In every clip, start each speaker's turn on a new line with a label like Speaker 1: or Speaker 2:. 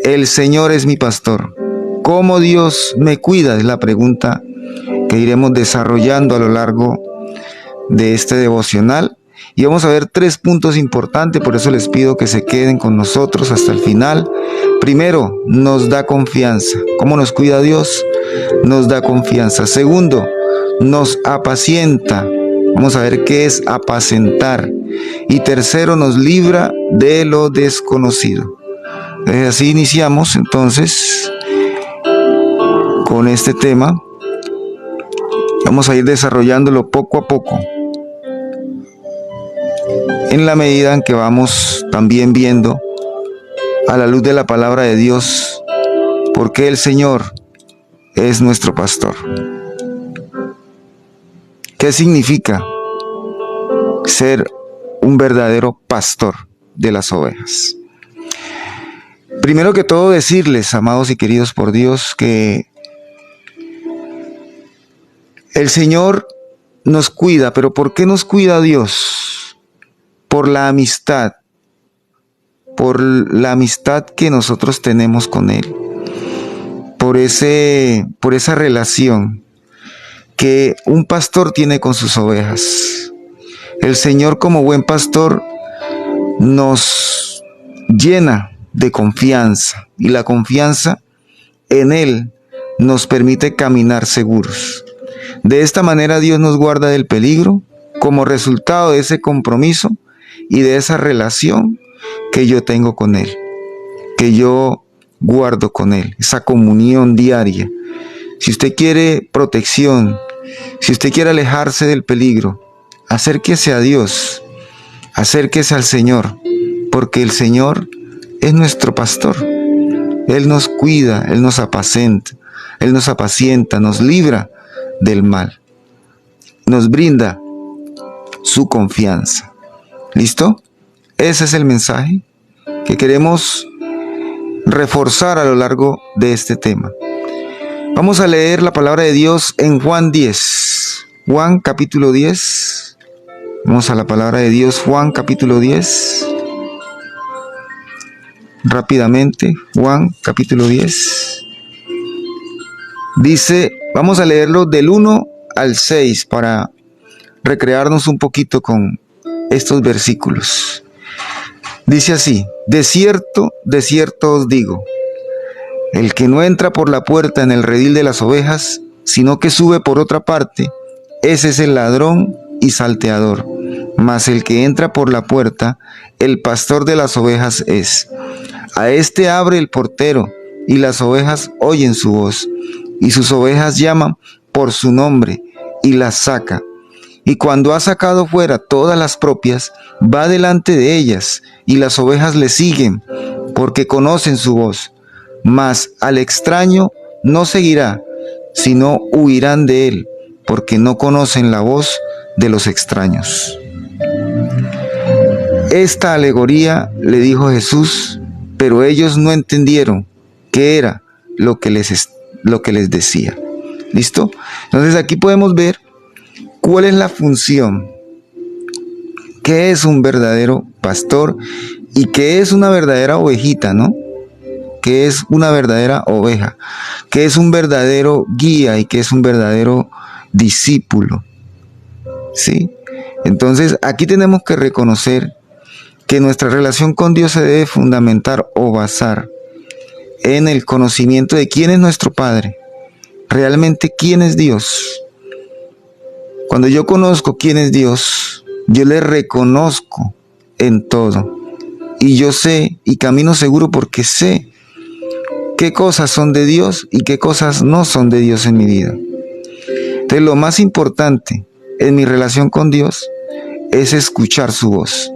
Speaker 1: El Señor es mi pastor. ¿Cómo Dios me cuida? Es la pregunta que iremos desarrollando a lo largo de este devocional. Y vamos a ver 3 puntos importantes, por eso les pido que se queden con nosotros hasta el final. Primero, nos da confianza. ¿Cómo nos cuida Dios? Nos da confianza. Segundo, nos apacienta. Vamos a ver qué es apacentar. Y tercero, nos libra de lo desconocido. Así iniciamos entonces con este tema. Vamos a ir desarrollándolo poco a poco, en la medida en que vamos también viendo a la luz de la palabra de Dios por qué el Señor es nuestro pastor. ¿Qué significa ser un verdadero pastor de las ovejas? Primero que todo, decirles, amados y queridos por Dios, que el Señor nos cuida. ¿Pero por qué nos cuida Dios? Por la amistad que nosotros tenemos con Él, por esa relación que un pastor tiene con sus ovejas. El Señor, como buen pastor, nos llena de confianza, y la confianza en Él nos permite caminar seguros. De esta manera Dios nos guarda del peligro como resultado de ese compromiso y de esa relación que yo tengo con Él, que yo guardo con Él, esa comunión diaria. Si usted quiere protección, si usted quiere alejarse del peligro, acérquese a Dios, acérquese al Señor, porque el Señor es nuestro pastor. Él nos cuida, Él nos apacienta, nos libra del mal, nos brinda su confianza. ¿Listo? Ese es el mensaje que queremos reforzar a lo largo de este tema. Vamos a leer la palabra de Dios en Juan 10. Juan capítulo 10. Vamos a la palabra de Dios, Juan capítulo 10. Rápidamente, Juan capítulo 10. Dice, vamos a leerlo del 1 al 6 para recrearnos un poquito con estos versículos. Dice así: de cierto os digo, el que no entra por la puerta en el redil de las ovejas, sino que sube por otra parte, ese es el ladrón y salteador. Mas el que entra por la puerta, el pastor de las ovejas es. A este abre el portero, y las ovejas oyen su voz, y sus ovejas llaman por su nombre, y las saca. Y cuando ha sacado fuera todas las propias, va delante de ellas, y las ovejas le siguen, porque conocen su voz. Mas al extraño no seguirá, sino huirán de él, porque no conocen la voz de los extraños. Esta alegoría le dijo Jesús, pero ellos no entendieron qué era lo que les decía. ¿Listo? Entonces aquí podemos ver cuál es la función, qué es un verdadero pastor y qué es una verdadera ovejita, ¿no? Qué es una verdadera oveja, qué es un verdadero guía y qué es un verdadero discípulo, ¿sí? Entonces aquí tenemos que reconocer que nuestra relación con Dios se debe fundamentar o basar en el conocimiento de quién es nuestro Padre, realmente quién es Dios. Cuando yo conozco quién es Dios, yo le reconozco en todo, y yo sé y camino seguro porque sé qué cosas son de Dios y qué cosas no son de Dios en mi vida. Entonces lo más importante en mi relación con Dios es escuchar su voz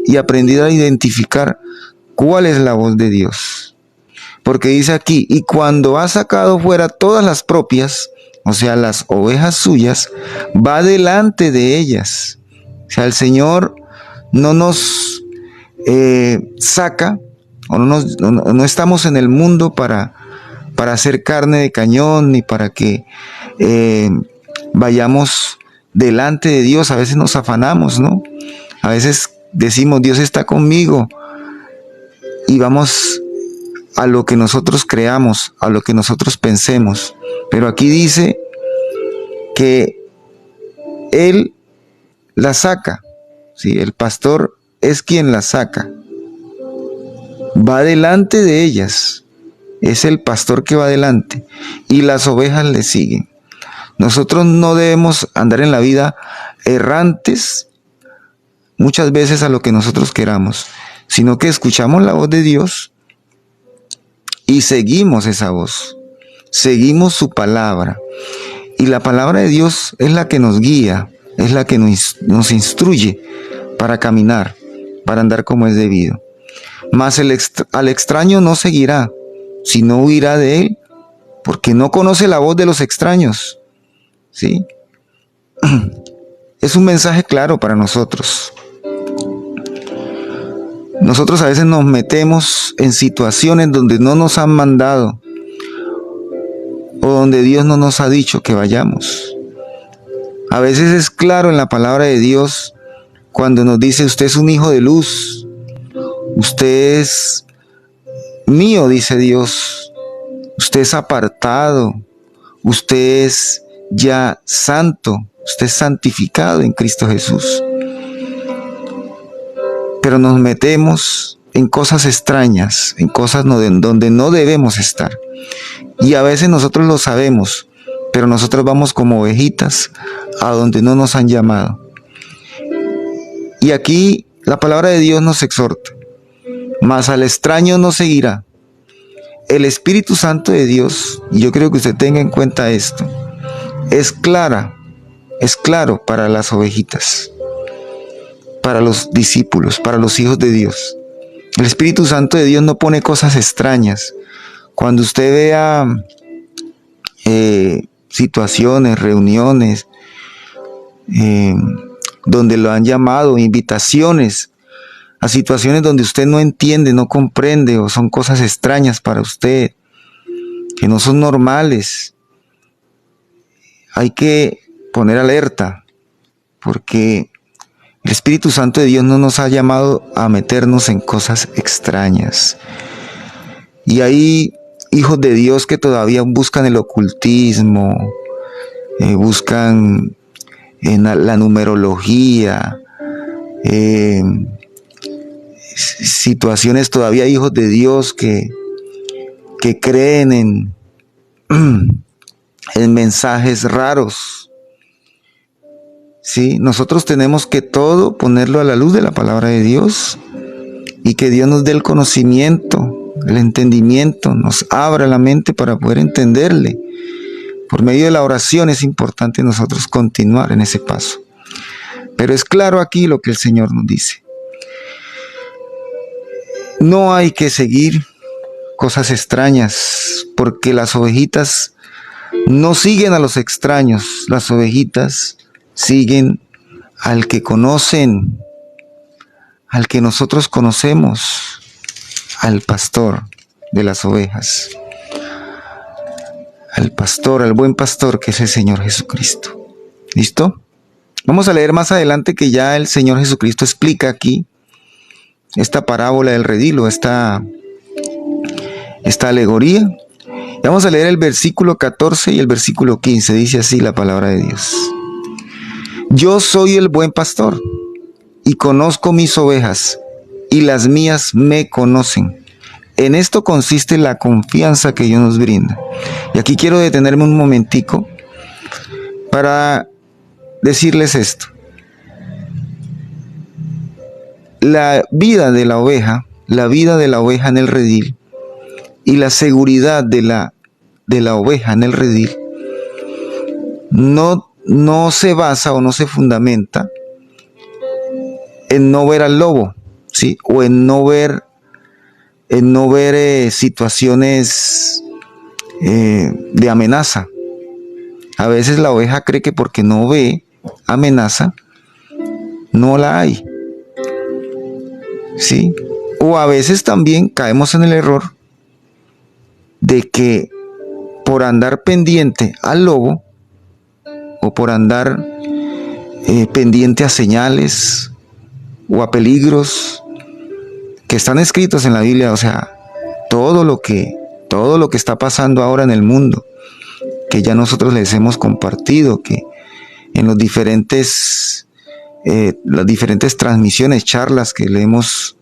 Speaker 1: y aprender a identificar cuál es la voz de Dios. Porque dice aquí, y cuando ha sacado fuera todas las propias, o sea, las ovejas suyas, va delante de ellas. O sea, el Señor no nos saca, o no estamos en el mundo para hacer carne de cañón, ni para que vayamos delante de Dios. A veces nos afanamos, ¿no? A veces decimos, Dios está conmigo, y vamos a lo que nosotros creamos, a lo que nosotros pensemos. Pero aquí dice que Él la saca, ¿sí? El pastor es quien la saca, va delante de ellas, es el pastor que va delante y las ovejas le siguen. Nosotros no debemos andar en la vida errantes muchas veces a lo que nosotros queramos, sino que escuchamos la voz de Dios y seguimos esa voz, seguimos su palabra. Y la palabra de Dios es la que nos guía, es la que nos instruye para caminar, para andar como es debido. Mas al extraño no seguirá, sino huirá de él, porque no conoce la voz de los extraños. ¿Sí? Es un mensaje claro para nosotros. Nosotros a veces nos metemos en situaciones donde no nos han mandado o donde Dios no nos ha dicho que vayamos. A veces es claro en la palabra de Dios cuando nos dice: usted es un hijo de luz, usted es mío, dice Dios, usted es apartado, usted es ya santo, usted es santificado en Cristo Jesús. Pero nos metemos en cosas extrañas, en cosas donde no debemos estar. Y a veces nosotros lo sabemos, pero nosotros vamos como ovejitas a donde no nos han llamado. Y aquí la palabra de Dios nos exhorta: mas al extraño no seguirá. El Espíritu Santo de Dios, y yo creo que usted tenga en cuenta esto, es claro para las ovejitas, para los discípulos, para los hijos de Dios. El Espíritu Santo de Dios no pone cosas extrañas. Cuando usted vea situaciones, reuniones, donde lo han llamado, invitaciones a situaciones donde usted no entiende, no comprende, o son cosas extrañas para usted, que no son normales, hay que poner alerta, porque el Espíritu Santo de Dios no nos ha llamado a meternos en cosas extrañas. Y hay hijos de Dios que todavía buscan el ocultismo, buscan en la numerología, situaciones, todavía hijos de Dios que creen en mensajes raros. Sí, nosotros tenemos que todo ponerlo a la luz de la palabra de Dios, y que Dios nos dé el conocimiento, el entendimiento, nos abra la mente para poder entenderle. Por medio de la oración es importante nosotros continuar en ese paso. Pero es claro aquí lo que el Señor nos dice: no hay que seguir cosas extrañas, porque las ovejitas no siguen a los extraños, las ovejitas siguen al que conocen, al que nosotros conocemos, al pastor de las ovejas, al pastor, al buen pastor, que es el Señor Jesucristo. ¿Listo? Vamos a leer más adelante que ya el Señor Jesucristo explica aquí esta parábola del redil, esta alegoría. Y vamos a leer el versículo 14 y el versículo 15. Dice así la palabra de Dios: yo soy el buen pastor, y conozco mis ovejas, y las mías me conocen. En esto consiste la confianza que Dios nos brinda. Y aquí quiero detenerme un momentico para decirles esto. La vida de la oveja en el redil, y la seguridad de la oveja en el redil no se basa o no se fundamenta en no ver al lobo, ¿sí? O en no ver situaciones de amenaza. A veces la oveja cree que porque no ve amenaza, no la hay, ¿sí? O a veces también caemos en el error de que por andar pendiente al lobo, o por andar pendiente a señales o a peligros, que están escritos en la Biblia, o sea, todo lo que está pasando ahora en el mundo, que ya nosotros les hemos compartido, que en las diferentes transmisiones, charlas que le hemos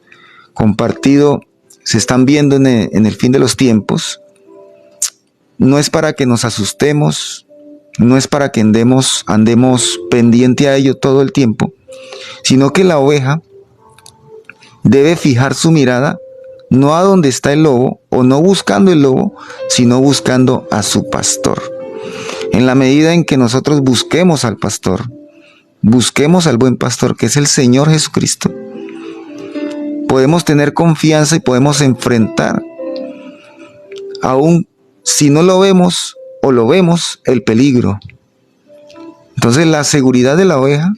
Speaker 1: compartido, se están viendo en el fin de los tiempos. No es para que nos asustemos, no es para que andemos pendiente a ello todo el tiempo, sino que la oveja debe fijar su mirada no a donde está el lobo, o no buscando el lobo, sino buscando a su pastor. En la medida en que nosotros busquemos al pastor, busquemos al buen pastor, que es el Señor Jesucristo, podemos tener confianza y podemos enfrentar, aún si no lo vemos o lo vemos, el peligro. Entonces la seguridad de la oveja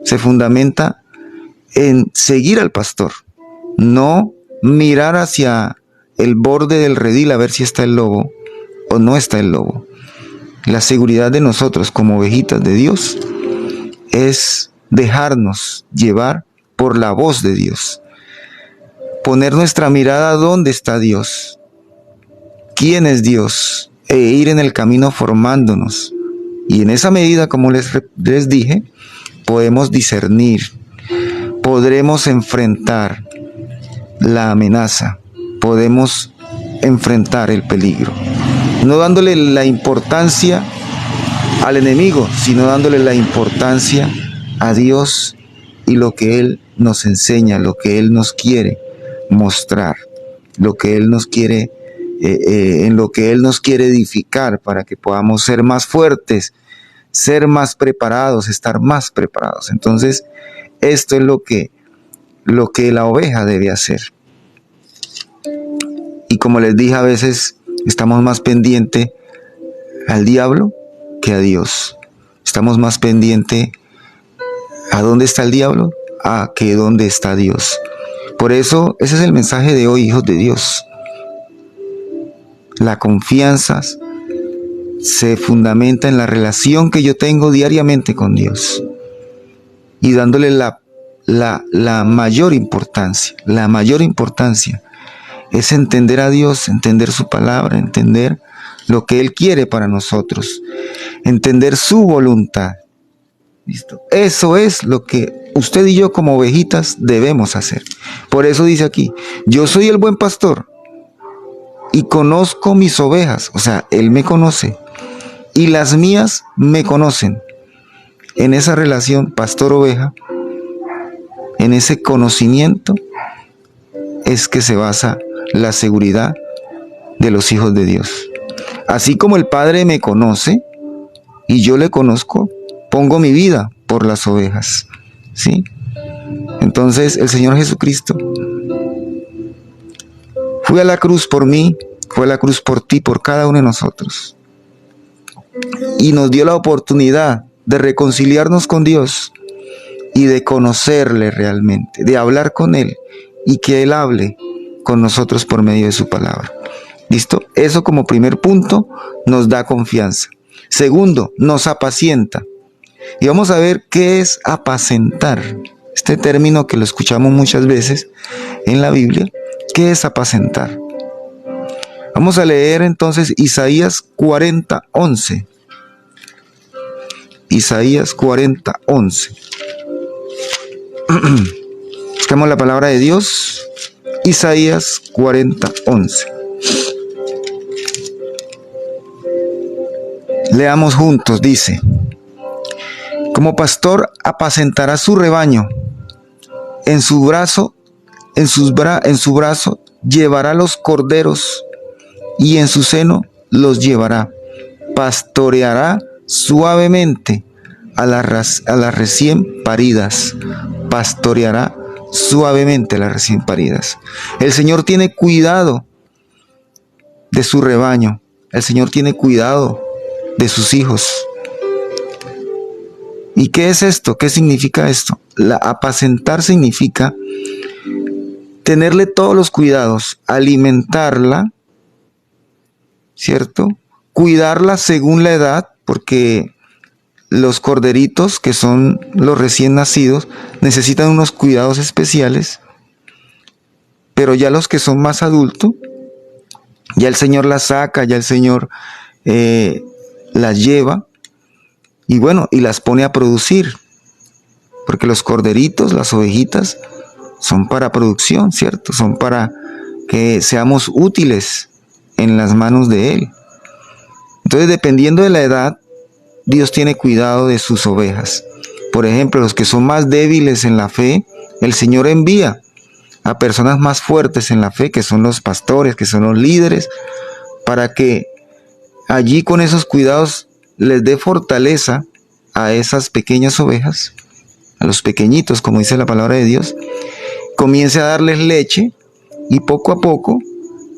Speaker 1: se fundamenta en seguir al pastor, no mirar hacia el borde del redil a ver si está el lobo o no está el lobo. La seguridad de nosotros como ovejitas de Dios es dejarnos llevar por la voz de Dios, poner nuestra mirada donde está Dios, quién es Dios, e ir en el camino formándonos. Y en esa medida, como les dije, podemos discernir, podremos enfrentar la amenaza, podemos enfrentar el peligro, no dándole la importancia al enemigo, sino dándole la importancia a Dios y lo que Él nos enseña, lo que Él nos quiere mostrar, lo que Él nos quiere, en lo que Él nos quiere edificar, para que podamos ser más fuertes, ser más preparados, estar más preparados. Entonces, esto es lo que la oveja debe hacer. Y como les dije, a veces estamos más pendientes al diablo que a Dios. Estamos más pendientes a dónde está el diablo a que dónde está Dios. Por eso, ese es el mensaje de hoy, hijos de Dios. La confianza se fundamenta en la relación que yo tengo diariamente con Dios y dándole la mayor importancia. La mayor importancia es entender a Dios, entender su palabra, entender lo que Él quiere para nosotros, entender su voluntad. ¿Listo? Eso es lo que usted y yo como ovejitas debemos hacer. Por eso dice aquí, yo soy el buen pastor y conozco mis ovejas, o sea, Él me conoce y las mías me conocen. En esa relación pastor-oveja, en ese conocimiento, es que se basa la seguridad de los hijos de Dios. Así como el Padre me conoce y yo le conozco, pongo mi vida por las ovejas, ¿sí? Entonces el Señor Jesucristo fue a la cruz por mí, fue a la cruz por ti, por cada uno de nosotros, y nos dio la oportunidad de reconciliarnos con Dios y de conocerle realmente, de hablar con Él y que Él hable con nosotros por medio de su palabra. ¿Listo? Eso como primer punto nos da confianza. Segundo, nos apacienta. Y vamos a ver qué es apacentar. Este término que lo escuchamos muchas veces en la Biblia. ¿Qué es apacentar? Vamos a leer entonces Isaías 40:11. Isaías 40:11. Buscamos la palabra de Dios. Isaías 40:11. Leamos juntos, dice: como pastor apacentará su rebaño, en su brazo llevará los corderos, y en su seno los llevará. Pastoreará suavemente a las recién paridas. Pastoreará suavemente a las recién paridas. El Señor tiene cuidado de su rebaño. El Señor tiene cuidado de sus hijos. ¿Y qué es esto? ¿Qué significa esto? Apacentar significa tenerle todos los cuidados, alimentarla, ¿cierto? Cuidarla según la edad, porque los corderitos, que son los recién nacidos, necesitan unos cuidados especiales. Pero ya los que son más adultos, ya el Señor las saca, ya el Señor las lleva y bueno, y las pone a producir. Porque los corderitos, las ovejitas, son para producción, ¿cierto? Son para que seamos útiles en las manos de Él. Entonces, dependiendo de la edad, Dios tiene cuidado de sus ovejas. Por ejemplo, los que son más débiles en la fe, el Señor envía a personas más fuertes en la fe, que son los pastores, que son los líderes, para que allí con esos cuidados les dé fortaleza a esas pequeñas ovejas, a los pequeñitos, como dice la palabra de Dios, comience a darles leche y poco a poco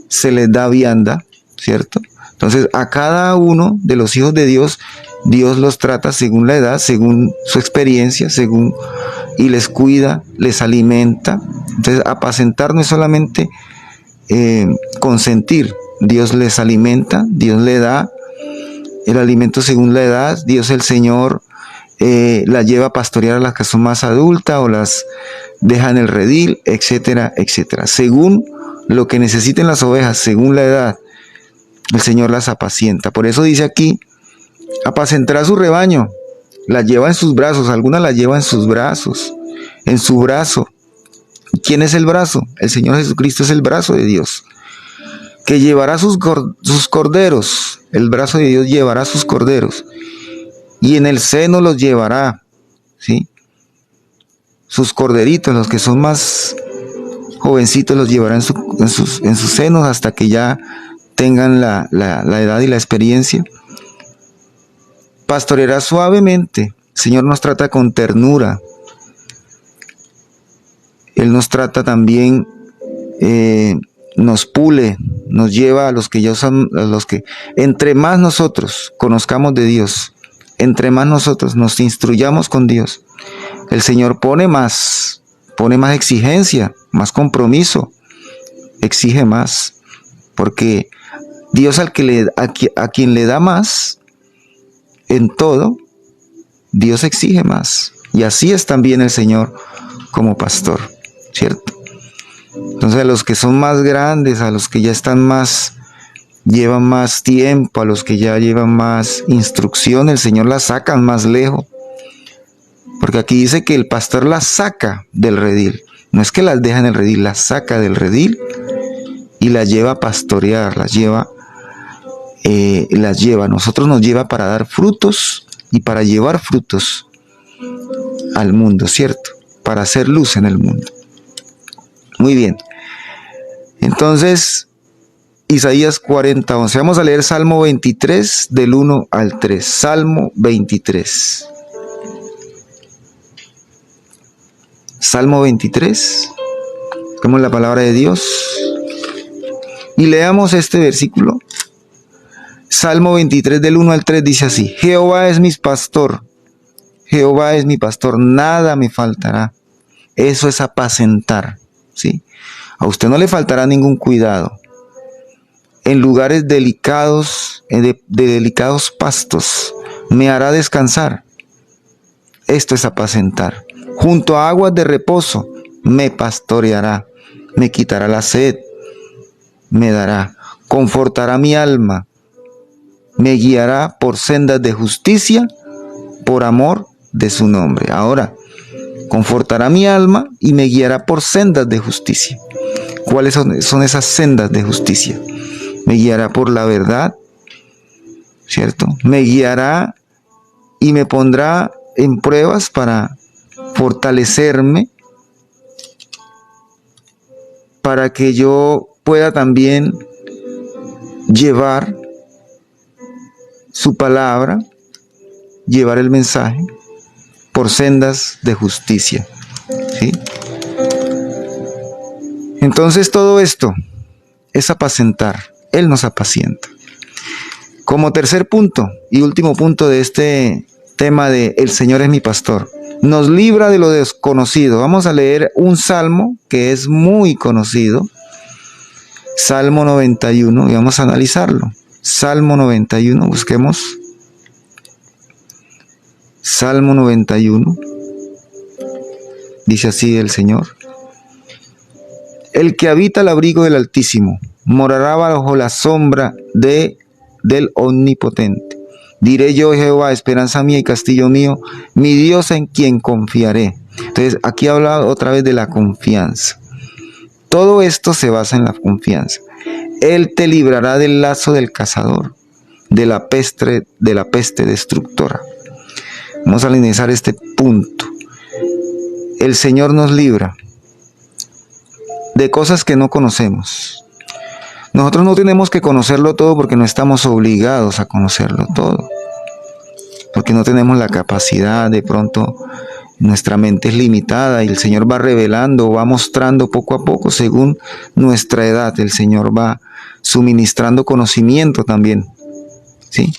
Speaker 1: se les da vianda, ¿cierto? Entonces, a cada uno de los hijos de Dios, Dios los trata según la edad, según su experiencia, y les cuida, les alimenta. Entonces, apacentar no es solamente consentir, Dios les alimenta, Dios le da el alimento según la edad, Dios el Señor las lleva a pastorear a las que son más adultas o las deja en el redil, etcétera, etcétera. Según lo que necesiten las ovejas, según la edad, el Señor las apacienta. Por eso dice aquí, apacentará su rebaño, las lleva en sus brazos, algunas las lleva en sus brazos, en su brazo. ¿Quién es el brazo? El Señor Jesucristo es el brazo de Dios, que llevará sus corderos, el brazo de Dios llevará sus corderos, y en el seno los llevará, ¿sí? Sus corderitos, los que son más jovencitos, los llevará en sus senos hasta que ya tengan la edad y la experiencia. Pastoreará suavemente. El Señor nos trata con ternura. Él nos trata también, nos pule, nos lleva a los que ya usan, a los que, entre más nosotros conozcamos de Dios, entre más nosotros nos instruyamos con Dios, el Señor pone más exigencia, más compromiso, exige más, porque Dios a quien le da más en todo, Dios exige más. Y así es también el Señor como pastor, ¿cierto? Entonces a los que son más grandes, a los que ya están más, llevan más tiempo, a los que ya llevan más instrucción, el Señor las saca más lejos. Porque aquí dice que el pastor las saca del redil. No es que las deja en el redil, las saca del redil y las lleva a pastorear, las lleva. Nosotros nos lleva para dar frutos y para llevar frutos al mundo, ¿cierto? Para hacer luz en el mundo. Muy bien. Entonces, Isaías 40:11. Vamos a leer Salmo 23 del 1 al 3. Salmo 23. Salmo 23. Busquemos la palabra de Dios y leamos este versículo. Salmo 23 del 1 al 3 dice así: Jehová es mi pastor, Jehová es mi pastor, nada me faltará. Eso es apacentar, ¿sí? A usted no le faltará ningún cuidado. En lugares delicados, de delicados pastos, me hará descansar. Esto es apacentar. Junto a aguas de reposo, me pastoreará, me quitará la sed, me dará, confortará mi alma, me guiará por sendas de justicia, por amor de su nombre. Ahora, confortará mi alma y me guiará por sendas de justicia. ¿Cuáles son esas sendas de justicia? Me guiará por la verdad, ¿cierto? Me guiará y me pondrá en pruebas para fortalecerme, para que yo pueda también llevar su palabra, llevar el mensaje por sendas de justicia, ¿sí? Entonces todo esto es apacentar. Él nos apacienta. Como tercer punto y último punto de este tema de El Señor es mi pastor, nos libra de lo desconocido. Vamos a leer un salmo que es muy conocido, Salmo 91, y vamos a analizarlo. Salmo 91, busquemos. Salmo 91, dice así el Señor: El que habita el abrigo del Altísimo morará bajo la sombra del Omnipotente. Diré yo, Jehová, esperanza mía y castillo mío, mi Dios en quien confiaré. Entonces, aquí habla otra vez de la confianza. Todo esto se basa en la confianza. Él te librará del lazo del cazador, de la peste destructora. Vamos a analizar este punto. El Señor nos libra de cosas que no conocemos. Nosotros no tenemos que conocerlo todo porque no estamos obligados a conocerlo todo. Porque no tenemos la capacidad, de pronto nuestra mente es limitada y el Señor va revelando, va mostrando poco a poco según nuestra edad. El Señor va suministrando conocimiento también, ¿sí?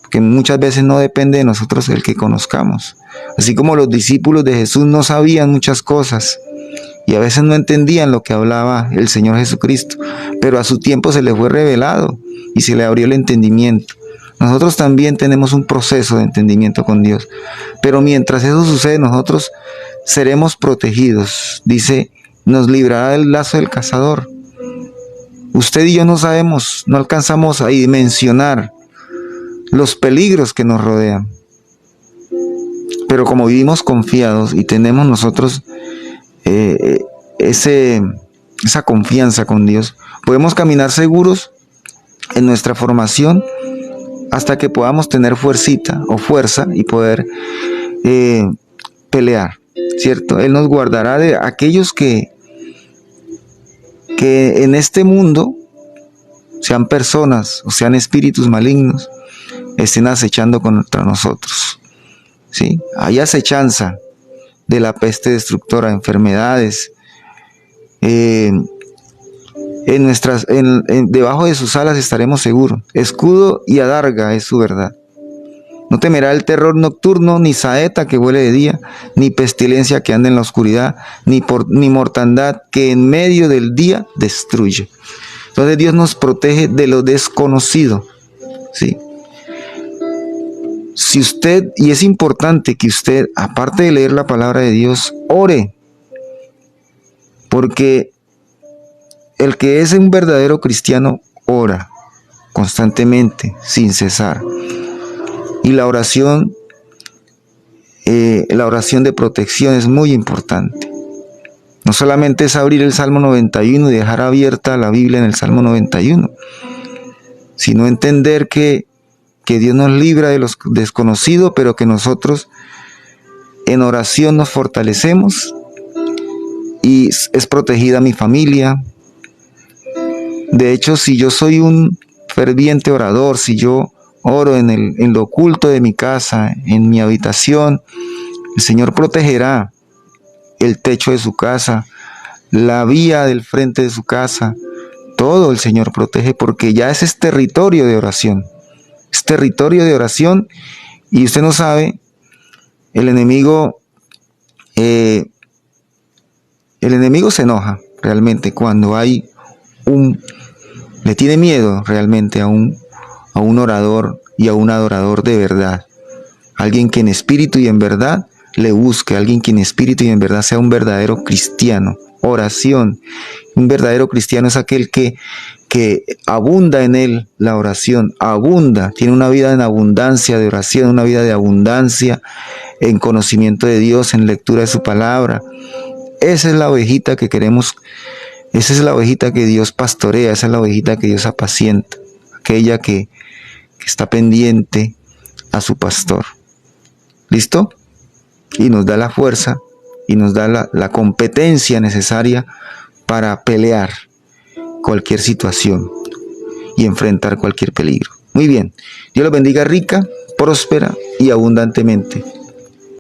Speaker 1: Que muchas veces no depende de nosotros el que conozcamos. Así como los discípulos de Jesús no sabían muchas cosas y a veces no entendían lo que hablaba el Señor Jesucristo, pero a su tiempo se les fue revelado y se le abrió el entendimiento. Nosotros también tenemos un proceso de entendimiento con Dios, pero mientras eso sucede, nosotros seremos protegidos. Dice, nos librará del lazo del cazador. Usted y yo no sabemos, no alcanzamos a dimensionar los peligros que nos rodean. Pero como vivimos confiados y tenemos nosotros esa confianza con Dios, podemos caminar seguros en nuestra formación hasta que podamos tener fuerza y poder pelear, ¿cierto? Él nos guardará de aquellos que en este mundo, sean personas o sean espíritus malignos, estén acechando contra nosotros, ¿sí? Hay acechanza de la peste destructora, enfermedades. Debajo de sus alas estaremos seguros. Escudo y adarga es su verdad. No temerá el terror nocturno, ni saeta que vuele de día, ni pestilencia que ande en la oscuridad, ni mortandad que en medio del día destruye. Entonces Dios nos protege de lo desconocido, ¿sí? Si usted, y es importante que usted, aparte de leer la palabra de Dios, ore, porque el que es un verdadero cristiano ora constantemente, sin cesar. Y la oración de protección es muy importante. No solamente es abrir el Salmo 91 y dejar abierta la Biblia en el Salmo 91, sino entender que Dios nos libra de los desconocidos, pero que nosotros en oración nos fortalecemos y es protegida mi familia. De hecho, si yo soy un ferviente orador, si yo oro en lo oculto de mi casa, en mi habitación, el Señor protegerá el techo de su casa, la vía del frente de su casa, todo el Señor protege porque ya ese es territorio de oración. Es territorio de oración y usted no sabe, el enemigo se enoja realmente cuando le tiene miedo realmente a un orador y a un adorador de verdad. Alguien que en espíritu y en verdad le busque, alguien que en espíritu y en verdad sea un verdadero cristiano. Oración. Un verdadero cristiano es aquel que abunda en él la oración, abunda, tiene una vida en abundancia de oración, una vida de abundancia en conocimiento de Dios, en lectura de su palabra. Esa es la ovejita que queremos, esa es la ovejita que Dios pastorea, esa es la ovejita que Dios apacienta, aquella que está pendiente a su pastor. ¿Listo? Y nos da la fuerza y nos da la competencia necesaria para pelear cualquier situación y enfrentar cualquier peligro. Muy bien, Dios los bendiga rica, próspera y abundantemente.